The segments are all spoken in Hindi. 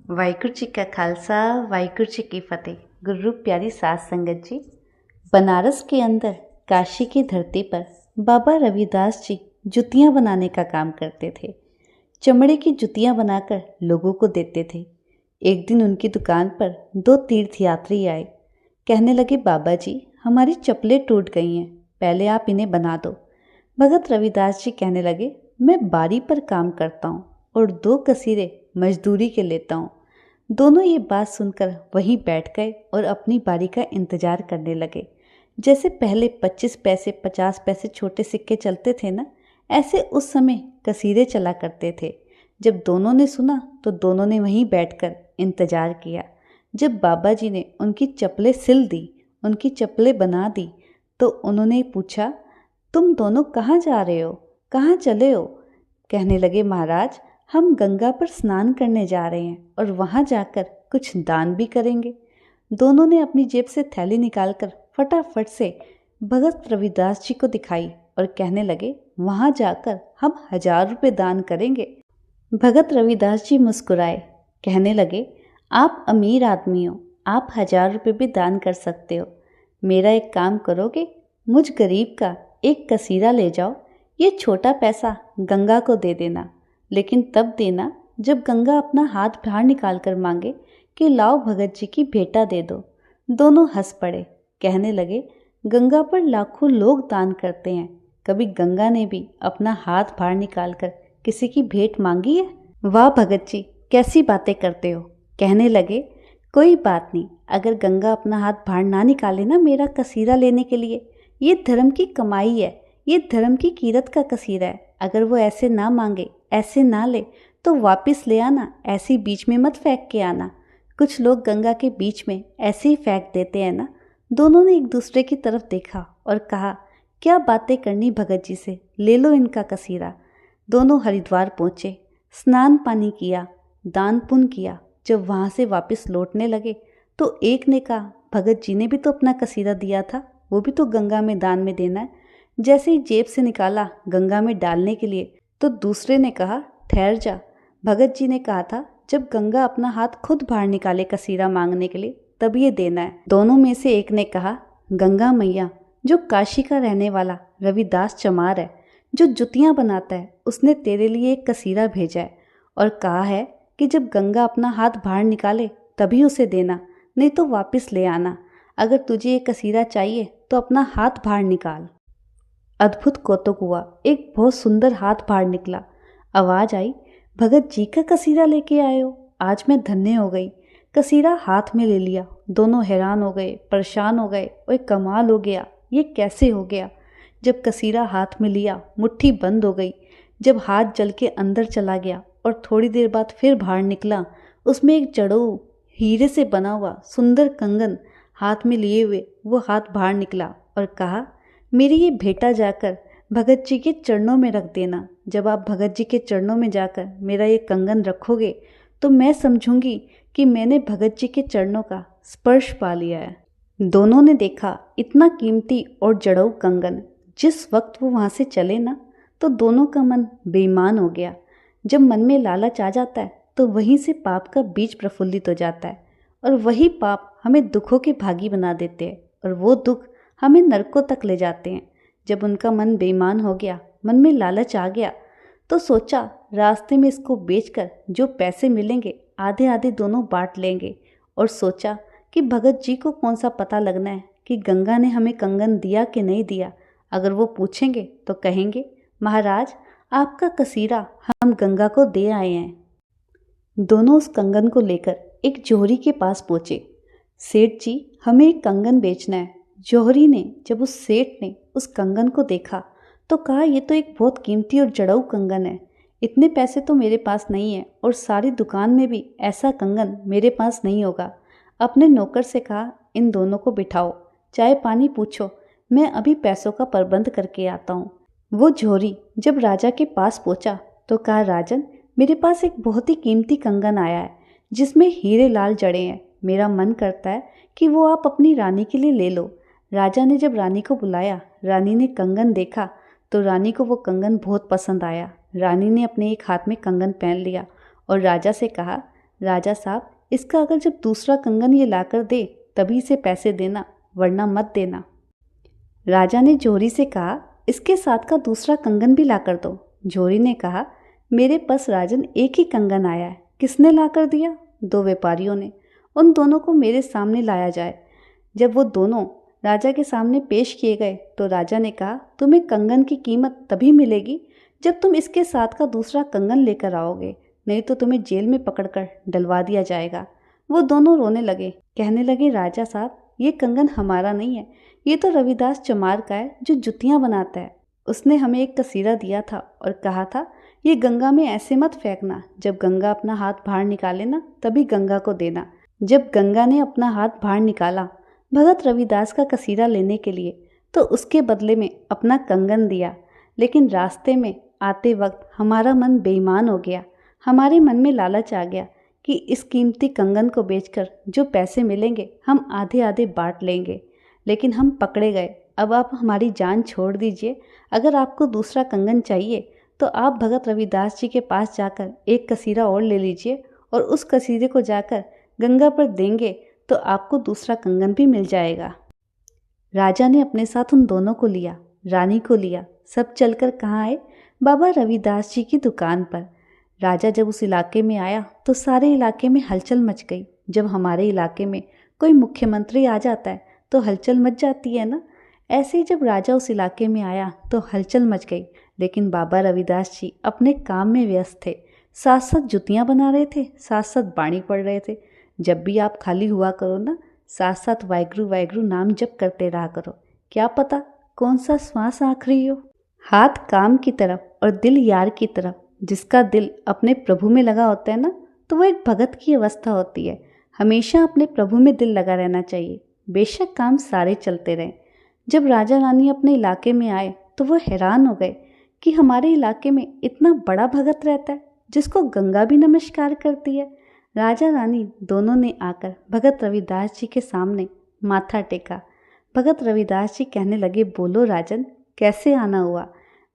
वाहिगुरू जी का खालसा वाहिगुरू जी की फतेह। गुरु प्यारी साध संगत जी, बनारस के अंदर काशी की धरती पर बाबा रविदास जी जुतियां बनाने का काम करते थे। चमड़े की जुतियां बनाकर लोगों को देते थे। एक दिन उनकी दुकान पर 2 तीर्थयात्री आए। कहने लगे, बाबा जी हमारी चप्पलें टूट गई हैं, पहले आप इन्हें बना दो। भगत रविदास जी कहने लगे, मैं बारी पर काम करता हूँ और 2 कसीरे मजदूरी के लेता हूँ। दोनों ये बात सुनकर वहीं बैठ गए और अपनी बारी का इंतजार करने लगे। जैसे पहले 25 पैसे 50 पैसे छोटे सिक्के चलते थे ना, ऐसे उस समय कसीरे चला करते थे। जब दोनों ने सुना तो दोनों ने वहीं बैठकर इंतजार किया। जब बाबा जी ने उनकी चप्पलें सिल दी, उनकी चप्पलें बना दी, तो उन्होंने पूछा, तुम दोनों कहाँ जा रहे हो, कहाँ चले हो? कहने लगे, महाराज हम गंगा पर स्नान करने जा रहे हैं और वहाँ जाकर कुछ दान भी करेंगे। दोनों ने अपनी जेब से थैली निकालकर फटाफट से भगत रविदास जी को दिखाई और कहने लगे, वहाँ जाकर हम 1000 रुपये दान करेंगे। भगत रविदास जी मुस्कुराए, कहने लगे, आप अमीर आदमी हो, आप 1000 रुपये भी दान कर सकते हो। मेरा एक काम करोगे, मुझ गरीब का एक कसीरा ले जाओ, ये छोटा पैसा गंगा को दे देना, लेकिन तब देना जब गंगा अपना हाथ बाहर निकाल कर मांगे कि लाओ भगत जी की भेंटा दे दो। दोनों हंस पड़े, कहने लगे, गंगा पर लाखों लोग दान करते हैं, कभी गंगा ने भी अपना हाथ बाहर निकाल कर किसी की भेंट मांगी है? वाह भगत जी, कैसी बातें करते हो। कहने लगे, कोई बात नहीं, अगर गंगा अपना हाथ बाहर ना निकाले ना मेरा कसीरा लेने के लिए, ये धर्म की कमाई है, ये धर्म की कीरत का कसीरा है। अगर वो ऐसे ना मांगे, ऐसे ना ले, तो वापस ले आना, ऐसे बीच में मत फेंक के आना। कुछ लोग गंगा के बीच में ऐसे ही फेंक देते हैं ना। दोनों ने एक दूसरे की तरफ देखा और कहा, क्या बातें करनी भगत जी से, ले लो इनका कसीरा। दोनों हरिद्वार पहुँचे, स्नान पानी किया, दान पुण्य किया। जब वहाँ से वापस लौटने लगे तो एक ने कहा, भगत जी ने भी तो अपना कसीरा दिया था, वो भी तो गंगा में दान में देना है। जैसे ही जेब से निकाला गंगा में डालने के लिए, तो दूसरे ने कहा, ठहर जा, भगत जी ने कहा था जब गंगा अपना हाथ खुद बाहर निकाले कसीरा मांगने के लिए तब ये देना है। दोनों में से एक ने कहा, गंगा मैया, जो काशी का रहने वाला रविदास चमार है, जो जुतियां बनाता है, उसने तेरे लिए एक कसीरा भेजा है और कहा है कि जब गंगा अपना हाथ बाहर निकाले तभी उसे देना, नहीं तो वापस ले आना। अगर तुझे ये कसीरा चाहिए तो अपना हाथ बाहर निकाल। अद्भुत कौतुक हुआ, एक बहुत सुंदर हाथ बाहर निकला। आवाज आई, भगत जी का कसीरा लेके आए हो, आज मैं धन्य हो गई। कसीरा हाथ में ले लिया। दोनों हैरान हो गए, परेशान हो गए, ओए कमाल हो गया, ये कैसे हो गया। जब कसीरा हाथ में लिया, मुट्ठी बंद हो गई। जब हाथ जल के अंदर चला गया और थोड़ी देर बाद फिर बाहर निकला, उसमें एक जड़ऊ हीरे से बना हुआ सुंदर कंगन हाथ में लिए हुए वो हाथ बाहर निकला और कहा, मेरी ये भेंटा जाकर भगत जी के चरणों में रख देना। जब आप भगत जी के चरणों में जाकर मेरा ये कंगन रखोगे तो मैं समझूंगी कि मैंने भगत जी के चरणों का स्पर्श पा लिया है। दोनों ने देखा इतना कीमती और जड़ऊ कंगन, जिस वक्त वो वहाँ से चले ना, तो दोनों का मन बेईमान हो गया। जब मन में लालच आ जाता है तो वहीं से पाप का बीज प्रफुल्लित हो जाता है और वही पाप हमें दुखों के भागी बना देते हैं और वो दुख हमें नरकों तक ले जाते हैं। जब उनका मन बेईमान हो गया, मन में लालच आ गया, तो सोचा रास्ते में इसको बेचकर जो पैसे मिलेंगे आधे आधे दोनों बांट लेंगे। और सोचा कि भगत जी को कौन सा पता लगना है कि गंगा ने हमें कंगन दिया कि नहीं दिया। अगर वो पूछेंगे तो कहेंगे, महाराज आपका कसीरा हम गंगा को दे आए हैं। दोनों उस कंगन को लेकर एक जोहरी के पास पहुँचे। सेठ जी, हमें एक कंगन बेचना है। जौहरी ने जब उस सेठ ने उस कंगन को देखा तो कहा, ये तो एक बहुत कीमती और जड़ऊ कंगन है, इतने पैसे तो मेरे पास नहीं है और सारी दुकान में भी ऐसा कंगन मेरे पास नहीं होगा। अपने नौकर से कहा, इन दोनों को बिठाओ, चाय पानी पूछो, मैं अभी पैसों का प्रबंध करके आता हूँ। वो जौहरी जब राजा के पास पहुँचा तो कहा, राजन मेरे पास एक बहुत ही कीमती कंगन आया है जिसमें हीरे लाल जड़े हैं। मेरा मन करता है कि वो आप अपनी रानी के लिए ले लो। राजा ने जब रानी को बुलाया, रानी ने कंगन देखा तो रानी को वो कंगन बहुत पसंद आया। रानी ने अपने एक हाथ में कंगन पहन लिया और राजा से कहा, राजा साहब, इसका अगर जब दूसरा कंगन ये लाकर दे तभी इसे पैसे देना, वरना मत देना। राजा ने जोहरी से कहा, इसके साथ का दूसरा कंगन भी लाकर दो। जोहरी ने कहा, मेरे पास राजन एक ही कंगन आया है। किसने लाकर दिया? 2 व्यापारियों ने। उन दोनों को मेरे सामने लाया जाए। जब वो दोनों राजा के सामने पेश किए गए तो राजा ने कहा, तुम्हें कंगन की कीमत तभी मिलेगी जब तुम इसके साथ का दूसरा कंगन लेकर आओगे, नहीं तो तुम्हें जेल में पकड़कर डलवा दिया जाएगा। वो दोनों रोने लगे, कहने लगे, राजा साहब, ये कंगन हमारा नहीं है, ये तो रविदास चमार का है जो जुतियाँ बनाता है। उसने हमें एक कसीरा दिया था और कहा था, ये गंगा में ऐसे मत फेंकना, जब गंगा अपना हाथ बाहर निकाले ना तभी गंगा को देना। जब गंगा ने अपना हाथ बाहर निकाला भगत रविदास का कसीरा लेने के लिए, तो उसके बदले में अपना कंगन दिया। लेकिन रास्ते में आते वक्त हमारा मन बेईमान हो गया। हमारे मन में लालच आ गया कि इस कीमती कंगन को बेचकर जो पैसे मिलेंगे हम आधे आधे बांट लेंगे। लेकिन हम पकड़े गए। अब आप हमारी जान छोड़ दीजिए। अगर आपको दूसरा कंगन चाहिए तो आप भगत रविदास जी के पास जाकर एक कसीरा और ले लीजिए और उस कसीरे को जाकर गंगा पर देंगे तो आपको दूसरा कंगन भी मिल जाएगा। राजा ने अपने साथ उन दोनों को लिया, रानी को लिया। सब चलकर कहाँ आए? बाबा रविदास जी की दुकान पर। राजा जब उस इलाके में आया तो सारे इलाके में हलचल मच गई। जब हमारे इलाके में कोई मुख्यमंत्री आ जाता है तो हलचल मच जाती है ना। ऐसे ही जब राजा उस इलाके में आया तो हलचल मच गई। लेकिन बाबा रविदास जी अपने काम में व्यस्त थे, साथ साथ जुतियाँ बना रहे थे, साथ साथ बाणी पढ़ रहे थे। जब भी आप खाली हुआ करो ना, साथ साथ वाहिगुरु वाहिगुरु नाम जप करते रहा करो। क्या पता कौन सा श्वास आखिरी हो। हाथ काम की तरफ और दिल यार की तरफ। जिसका दिल अपने प्रभु में लगा होता है ना, तो वो एक भगत की अवस्था होती है। हमेशा अपने प्रभु में दिल लगा रहना चाहिए, बेशक काम सारे चलते रहें। जब राजा रानी अपने इलाके में आए तो वो हैरान हो गए कि हमारे इलाके में इतना बड़ा भगत रहता है जिसको गंगा भी नमस्कार करती है। राजा रानी दोनों ने आकर भगत रविदास जी के सामने माथा टेका। भगत रविदास जी कहने लगे, बोलो राजन, कैसे आना हुआ?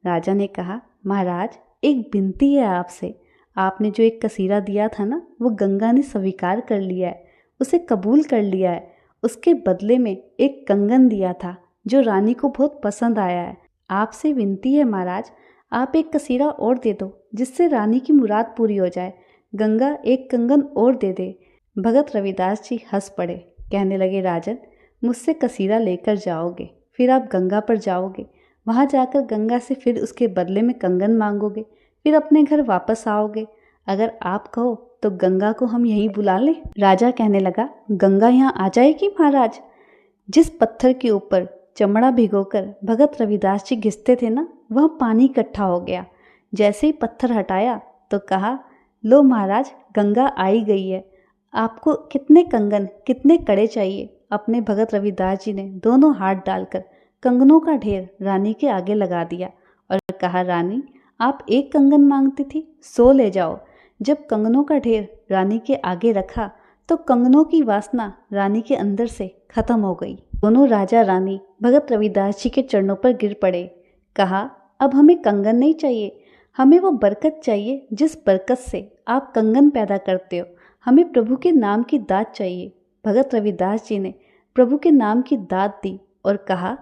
राजा ने कहा, महाराज, एक विनती है आपसे। आपने जो एक कसीरा दिया था ना, वो गंगा ने स्वीकार कर लिया है, उसे कबूल कर लिया है। उसके बदले में एक कंगन दिया था जो रानी को बहुत पसंद आया है। आपसे विनती है महाराज, आप एक कसीरा और दे दो जिससे रानी की मुराद पूरी हो जाए। गंगा एक कंगन और दे दे। भगत रविदास जी हंस पड़े, कहने लगे, राजन, मुझसे कसीरा लेकर जाओगे, फिर आप गंगा पर जाओगे, वहाँ जाकर गंगा से फिर उसके बदले में कंगन मांगोगे, फिर अपने घर वापस आओगे। अगर आप कहो तो गंगा को हम यहीं बुला लें। राजा कहने लगा, गंगा यहाँ आ जाएगी महाराज। जिस पत्थर के ऊपर चमड़ा भिगोकर भगत रविदास जी घिसते थे ना, वह पानी इकट्ठा हो गया। जैसे ही पत्थर हटाया तो कहा, लो महाराज, गंगा आई गई है। आपको कितने कंगन, कितने कड़े चाहिए? अपने भगत रविदास जी ने दोनों हाथ डालकर कंगनों का ढेर रानी के आगे लगा दिया और कहा, रानी, आप एक कंगन मांगती थी, 100 ले जाओ। जब कंगनों का ढेर रानी के आगे रखा तो कंगनों की वासना रानी के अंदर से खत्म हो गई। दोनों राजा रानी भगत रविदास जी के चरणों पर गिर पड़े। कहा, अब हमें कंगन नहीं चाहिए, हमें वो बरकत चाहिए जिस बरकत से आप कंगन पैदा करते हो। हमें प्रभु के नाम की दात चाहिए। भगत रविदास जी ने प्रभु के नाम की दात दी और कहा,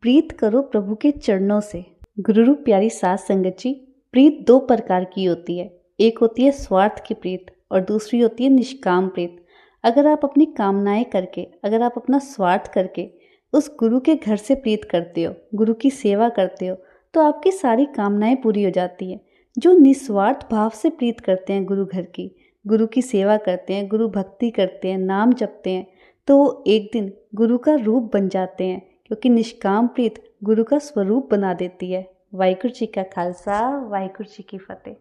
प्रीत करो प्रभु के चरणों से। गुरु रूप प्यारी साध संगत जी, प्रीत 2 प्रकार की होती है। एक होती है स्वार्थ की प्रीत और दूसरी होती है निष्काम प्रीत। अगर आप अपनी कामनाएं करके, अगर आप अपना स्वार्थ करके उस गुरु के घर से प्रीत करते हो, गुरु की सेवा करते हो, तो आपकी सारी कामनाएं पूरी हो जाती हैं। जो निस्वार्थ भाव से प्रीत करते हैं गुरु घर की, गुरु की सेवा करते हैं, गुरु भक्ति करते हैं, नाम जपते हैं, तो वो एक दिन गुरु का रूप बन जाते हैं, क्योंकि निष्काम प्रीत गुरु का स्वरूप बना देती है। वाहिगुरु जी का खालसा, वाहिगुरु जी की फतेह।